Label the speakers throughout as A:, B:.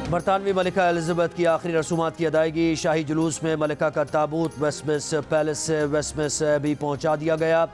A: बरतानवी मलिका Elizabeth की आखिरी रसूमात की अदायगी। शाही जुलूस में मलिका का ताबूत वेस्टमिंस्टर पैलेस से वेस्टमिंस्टर एबी पहुँचा दिया गया।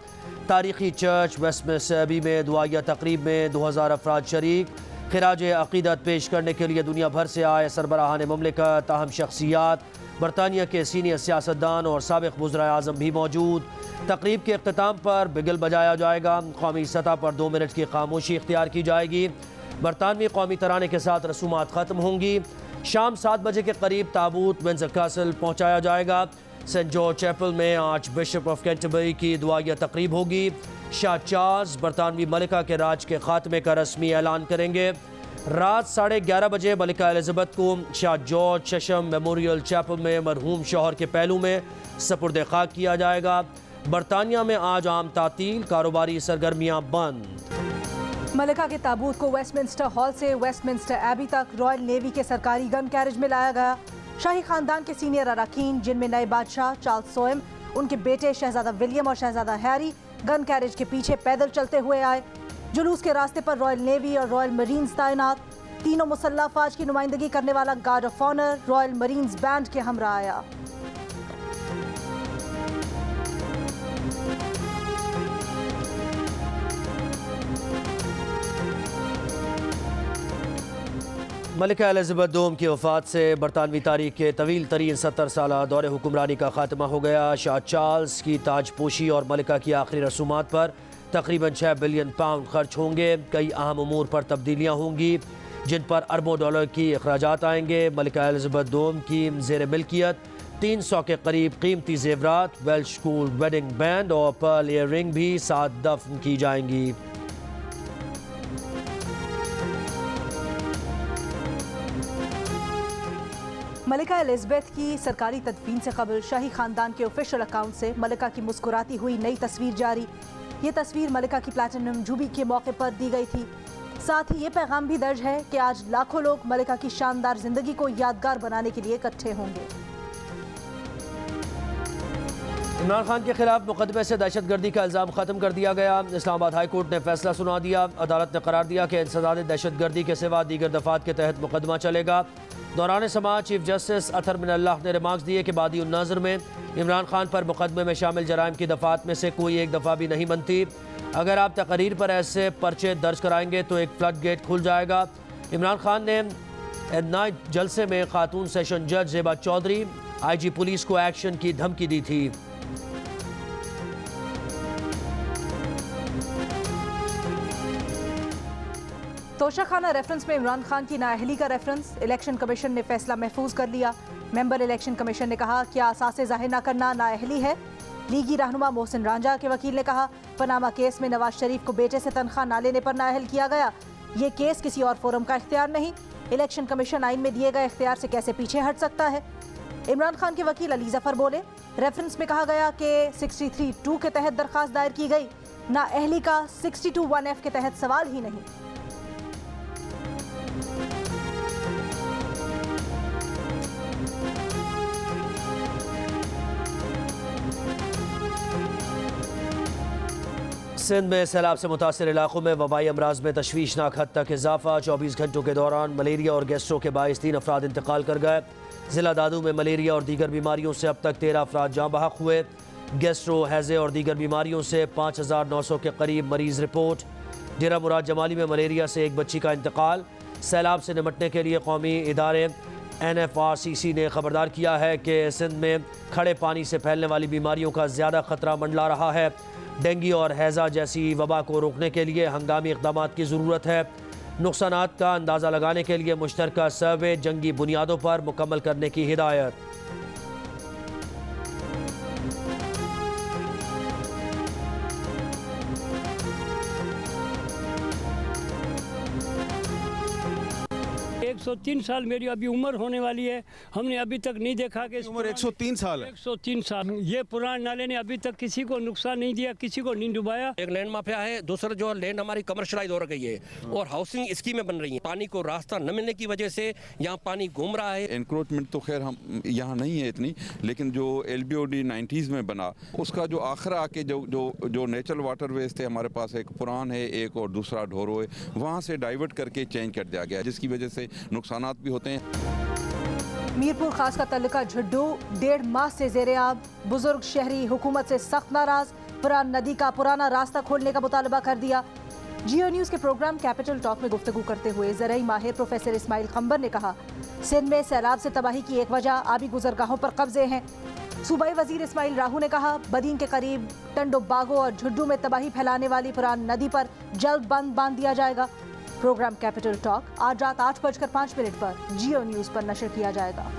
A: तारीखी चर्च वेस्टमिंस्टर एबी में दुआया तकरीब में 2000 अफराद शरीक। खिराज अक़ीदत पेश करने के लिए दुनिया भर से आए सरबराहान मुमलिकत, अहम शख्सियात, बरतानिया के सीनियर सियासतदान और साबिक़ वज़राए आज़म भी मौजूद। तकरीब के अख्ताम पर बिगल बजाया जाएगा। कौमी सतह पर 2 मिनट की खामोशी इख्तियार की जाएगी। बरतानवी कौमी तराने के साथ रसूमात ख़त्म होंगी। शाम 7 बजे के करीब ताबूत विंडसर कैसल पहुँचाया जाएगा। सेंट जॉर्ज चैपल में आर्च बिशप ऑफ कैंटरबरी की दुआया तकरीब होगी। शाह चार्ल्स बरतानवी मलिका के राज के खात्मे का रस्मी ऐलान करेंगे। रात 11:30 बजे मलिका एलिज़ाबेथ को शाह जॉर्ज चशम मेमोरियल चैपल में मरहूम शौहर के पहलू में सपुर्द खाक किया जाएगा। बरतानिया में आज आम तातील, कारोबारी सरगर्मियाँ बंद।
B: मलिका के ताबूत को वेस्टमिंस्टर हॉल से वेस्टमिंस्टर एबी तक रॉयल नेवी के सरकारी गन कैरेज में लाया गया। शाही खानदान के सीनियर अरकान, जिनमें नए बादशाह चार्ल्स सोएम, उनके बेटे शहजादा विलियम और शहजादा हैरी गन कैरेज के पीछे पैदल चलते हुए आए। जुलूस के रास्ते पर रॉयल नेवी और रॉयल मरीन्स तैनात। तीनों मुसल्लह अफवाज की नुमाइंदगी करने वाला guard of honour Royal Marines band के हमरा आया।
A: मलिका एलिज़ाबेथ दोम की वफ़ात से बरतानवी तारीख के तवील तरीन 70 साल दौरे हुक्मरानी का खात्मा हो गया। शाह चार्ल्स की ताजपोशी और मलिका की आखिरी रसूमात पर तकरीबन 6 बिलियन पाउंड खर्च होंगे। कई अहम उमूर पर तब्दीलियाँ होंगी जिन पर अरबों डॉलर की अखराजात आएंगे। मलिका एलिज़ाबेथ दोम की ज़ेर मिल्कियत 300 के करीब कीमती जेवरात, वेल्श स्कूल वेडिंग बैंड और पर्ल ईयररिंग भी साथ दफन की जाएंगी।
B: मलिका एलिज़ाबेथ की सरकारी तदफीन से कबल शाही खानदान के ऑफिशियल अकाउंट से मलिका की मुस्कुराती हुई नई तस्वीर जारी। ये तस्वीर मलिका की प्लैटिनम जुबली के मौके पर दी गई थी। साथ ही ये पैगाम भी दर्ज है कि आज लाखों लोग मलिका की शानदार जिंदगी को यादगार बनाने के लिए इकट्ठे होंगे।
A: इमरान खान के खिलाफ मुकदमे से दहशतगर्दी का इल्ज़ाम ख़त्म कर दिया गया। इस्लामाबाद हाई कोर्ट ने फैसला सुना दिया। अदालत ने करार दिया कि इंसदाद दहशतगर्दी के सिवा दीगर दफात के तहत मुकदमा चलेगा। दौरान समाअत चीफ जस्टिस अतर मिनल्लाह ने रिमार्क्स दिए कि बादी उन्नाज़र में इमरान खान पर मुकदमे में शामिल जराइम की दफात में से कोई एक दफ़ा भी नहीं बनती। अगर आप तकरीर पर ऐसे पर्चे दर्ज कराएंगे तो एक फ्लड गेट खुल जाएगा। इमरान खान ने नाइट जलसे में खातून सेशन जज ज़ेबा चौधरी, IG पुलिस को एक्शन की धमकी दी थी।
B: तोशाखाना रेफरेंस में इमरान खान की नाअहली का रेफरेंस। इलेक्शन कमीशन ने फैसला महफूज कर लिया। मेंबर इलेक्शन कमीशन ने कहा कि असासे जाहिर न करना नाअहली है। लीगी रहनुमा मोहसिन रांझा के वकील ने कहा पनामा केस में नवाज शरीफ को बेटे से तनख्वाह ना लेने पर नाअहल किया गया। ये केस किसी और फोरम का इख्तियार नहीं। इलेक्शन कमीशन आइन में दिए गए इख्तियार से कैसे पीछे हट सकता है। इमरान खान के वकील अली जफर बोले रेफरेंस में कहा गया कि 63(2) के तहत दरखास्त दायर की गई, नाअहली का 62(1)(f) के तहत सवाल ही नहीं।
A: सिंध में सैलाब से मुतासर इलाकों में वबाई अमराज में तशवीशनाक हद तक इजाफा। 24 घंटों के दौरान मलेरिया और गैस्ट्रो के बाइस 3 अफराद इंतकाल कर गए। ज़िला दादू में मलेरिया और दीगर बीमारियों से अब तक 13 अफराद जाँ बहक हुए। गैस्ट्रो, हैज़े और दीगर बीमारियों से 5900 के करीब मरीज रिपोर्ट। डेरा मुराद जमाली में मलेरिया से एक बच्ची का इंतकाल। सैलाब से निपटने के लिए कौमी इदारे NFRCC ने खबरदार किया है कि सिंध में खड़े पानी से फैलने वाली बीमारियों का ज़्यादा खतरा मंडला रहा है। डेंगू और हैज़ा जैसी वबा को रोकने के लिए हंगामी इक़दाम की ज़रूरत है। नुकसानात का अंदाज़ा लगाने के लिए मुश्तरका सर्वे जंगी बुनियादों पर मुकम्मल करने की हिदायत।
C: एक 103 साल मेरी अभी उम्र होने वाली है। हमने अभी तक नहीं देखा कि
D: उम्र 103 साल है।
C: 103 साल। ये पुराने नाले ने अभी तक किसी को नुकसान नहीं दिया, किसी को नहीं डुबाया।
E: एक लैंड माफिया है, दूसरा जो लैंड हमारी कमर्शलाइज हो गई है और हाउसिंग स्कीमें बन रही हैं। पानी को रास्ता न मिलने की वजह से यहाँ पानी घूम रहा है।
F: इंक्रोचमेंट तो खैर हम यहाँ नहीं है इतनी, लेकिन जो LBOD 90s में बना उसका जो आखिर आके जो नेचुरल वाटरवेज थे हमारे पास, एक पुरान है एक और दूसरा ढोरो है, वहाँ से डाइवर्ट करके चेंज कर दिया गया, जिसकी वजह से नुकसानात भी होते हैं।
B: मीरपुर खास का तल्लुका झुड्डू 1.5 माह से जेरे आब। बुजुर्ग शहरी हुकूमत से सख्त नाराज, पुरान नदी का पुराना रास्ता खोलने का मुतालबा कर दिया। जियो न्यूज़ के प्रोग्राम कैपिटल टॉक में गुफ्तगू करते हुए ज़राई माहिर प्रोफेसर इस्माइल खंबर ने कहा, सिंध में सैलाब से तबाही की एक वजह आबी गुजरगाहों पर कब्जे हैं। सूबाई वजीर इस्माइल राहू ने कहा, बदीन के करीब टंडो बागो और झुड्डू में तबाही फैलाने वाली पुरान नदी पर जल्द बंद बांध दिया जाएगा। प्रोग्राम कैपिटल टॉक आज रात 8:05 पर जियो न्यूज़ पर नशर किया जाएगा।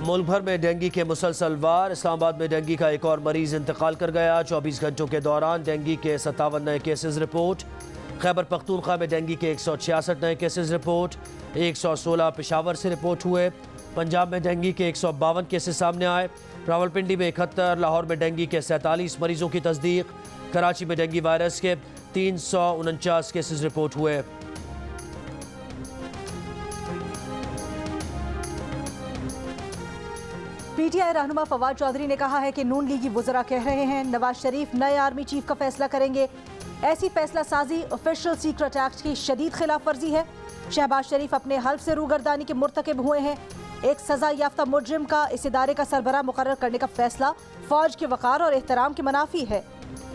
A: मुल्क भर में डेंगू के मुसलसल वार। इस्लामाबाद में डेंगू का एक और मरीज इंतकाल कर गया। 24 घंटों के दौरान डेंगू के 57 नए केसेस रिपोर्ट। खैबर पख्तूनख्वा में डेंगू के 166 नए केसेस रिपोर्ट। 116 पेशावर से रिपोर्ट हुए। पंजाब में डेंगू के 152 केसेस सामने आए। रावलपिंडी में 71, लाहौर में डेंगू के 47 मरीजों की तस्दीक। कराची में डेंगू वायरस के 349 केसेस रिपोर्ट हुए।
B: पीटीआई रहनुमा फवाद चौधरी ने कहा है कि नून लीगी वुज़रा कह रहे हैं नवाज शरीफ नए आर्मी चीफ का फैसला करेंगे। ऐसी फैसला साजी ऑफिशियल सीक्रेट एक्ट की शदीद खिलाफ वर्जी है। शहबाज शरीफ अपने हल्फ से रूगर्दानी के मुर्तकिब हुए हैं। एक सजा याफ्ता मुजरिम का इस इदारे का सरबराह मुकर्रर करने का फैसला फौज के वक़ार और एहतराम के मुनाफी है।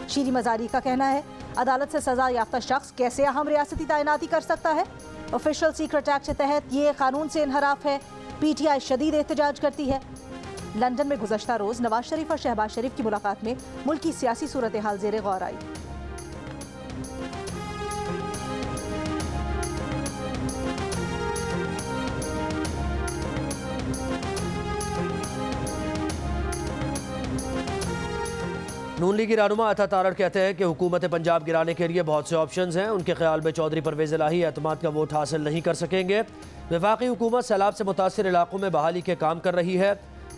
B: शीरी मजारी का कहना है, अदालत से सजा याफ्ता शख्स कैसे अहम रियासती तैनाती कर सकता है। ऑफिशियल सीक्रेट एक्ट के तहत ये कानून से इनहराफ है। पीटीआई शदीद एहतजाज करती है। लंदन में गुज़श्ता रोज नवाज शरीफ और शहबाज शरीफ की मुलाकात में मुल्क की सियासी सूरत हाल ज़ेरे गौर आई।
A: नून लीगी रहनुमा अता तारड़ कहते हैं कि हुकूमत पंजाब गिराने के लिए बहुत से ऑप्शंस हैं। उनके ख्याल में चौधरी परवेज़ इलाही एतमाद का वोट हासिल नहीं कर सकेंगे। वफाकी हुकूमत सैलाब से मुतासिर इलाकों में बहाली के काम कर रही है।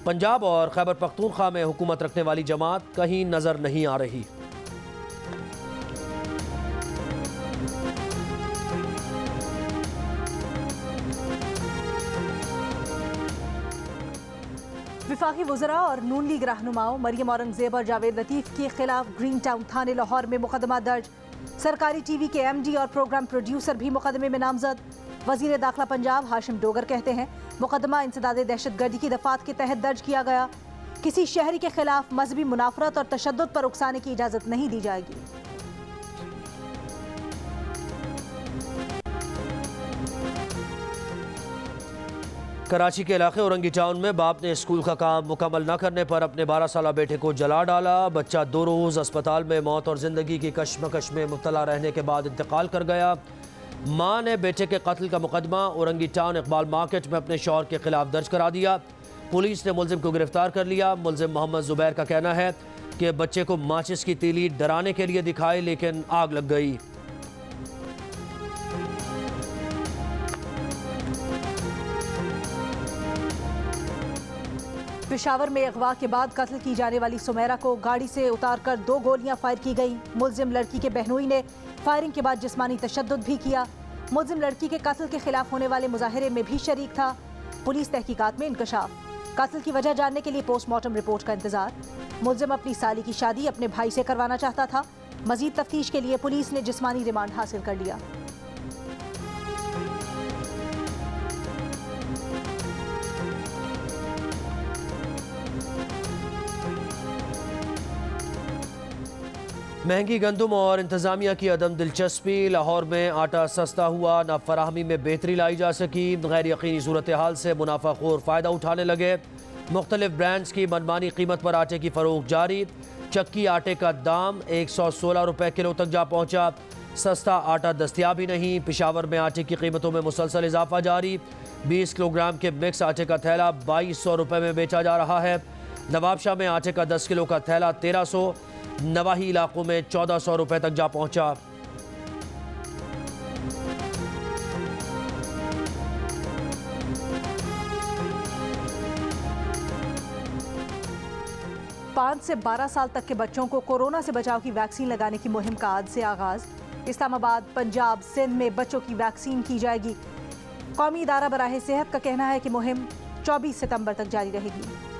A: पंजाब और खैबर पख्तूनख्वा में हुकूमत रखने वाली जमात कहीं नजर नहीं आ रही।
B: वफाकी वुज़रा और नून लीग रहनुमाओं मरियम औरंगजेब और जावेद लतीफ़ के खिलाफ ग्रीन टाउन थाने लाहौर में मुकदमा दर्ज। सरकारी टीवी के एमडी और प्रोग्राम प्रोड्यूसर भी मुकदमे में नामजद। वज़ीर दाखिला पंजाब हाशिम डोगर कहते हैं, मुकदमा इंसदाद दहशतगर्दी की दफात के तहत दर्ज किया गया। किसी शहरी के खिलाफ मजहबी मुनाफरत और तशद्दुद पर उकसाने की इजाज़त नहीं दी जाएगी।
A: कराची के इलाके औरंगी टाउन में बाप ने स्कूल का काम मुकम्मल न करने पर अपने 12 साला बेटे को जला डाला। बच्चा 2 रोज़ अस्पताल में मौत और ज़िंदगी की कश्मकश में मुब्तला रहने के बाद इंतकाल कर गया। माँ ने बेटे के कत्ल का मुकदमा औरंगी टाउन इकबाल मार्केट में अपने शौहर के खिलाफ दर्ज करा दिया। पुलिस ने मुलजिम को गिरफ्तार कर लिया। मुलजिम मोहम्मद जुबैर का कहना है कि बच्चे को माचिस की तीली डराने के लिए दिखाई, लेकिन आग लग गई।
B: पेशावर में अगवा के बाद कत्ल की जाने वाली सुमेरा को गाड़ी से उतारकर 2 गोलियां फायर की गई। मुलजिम लड़की के बहनोई ने फायरिंग के बाद जिस्मानी तशद्दुद भी किया। मुलजिम लड़की के कत्ल के खिलाफ होने वाले मुजाहिरे में भी शरीक था। पुलिस तहकीकात में इंकशाफ। कत्ल की वजह जानने के लिए पोस्टमार्टम रिपोर्ट का इंतजार। मुलजिम अपनी साली की शादी अपने भाई से करवाना चाहता था। मजीद तफ्तीश के लिए पुलिस ने जिस्मानी रिमांड हासिल कर लिया।
A: महंगी गंदम और इंतज़ामिया की अदम दिलचस्पी। लाहौर में आटा सस्ता हुआ, न फराहमी में बेहतरी लाई जा सकी। गैर यकीनी सूरत हाल से मुनाफाखोर फ़ायदा उठाने लगे। मुख्तलिफ ब्रांड्स की मनमानी कीमत पर आटे की फ़रोख्त जारी। चक्की आटे का दाम 116 रुपये किलो तक जा पहुँचा। सस्ता आटा दस्तियाब ही नहीं। पेशावर में आटे की कीमतों में मुसलसल इजाफा जारी। 20 किलोग्राम के मिक्स आटे का थैला 2200 रुपये में बेचा जा रहा है। नवाबशाह में आटे का 10 किलो का थैला 1300, नवाही इलाकों में 1400 रुपये तक जा पहुंचा।
B: पाँच से 12 साल तक के बच्चों को कोरोना से बचाव की वैक्सीन लगाने की मुहिम का आज से आगाज। इस्लामाबाद, पंजाब, सिंध में बच्चों की वैक्सीन की जाएगी। कौमी इदारा बराहे सेहत का कहना है कि मुहिम 24 सितंबर तक जारी रहेगी।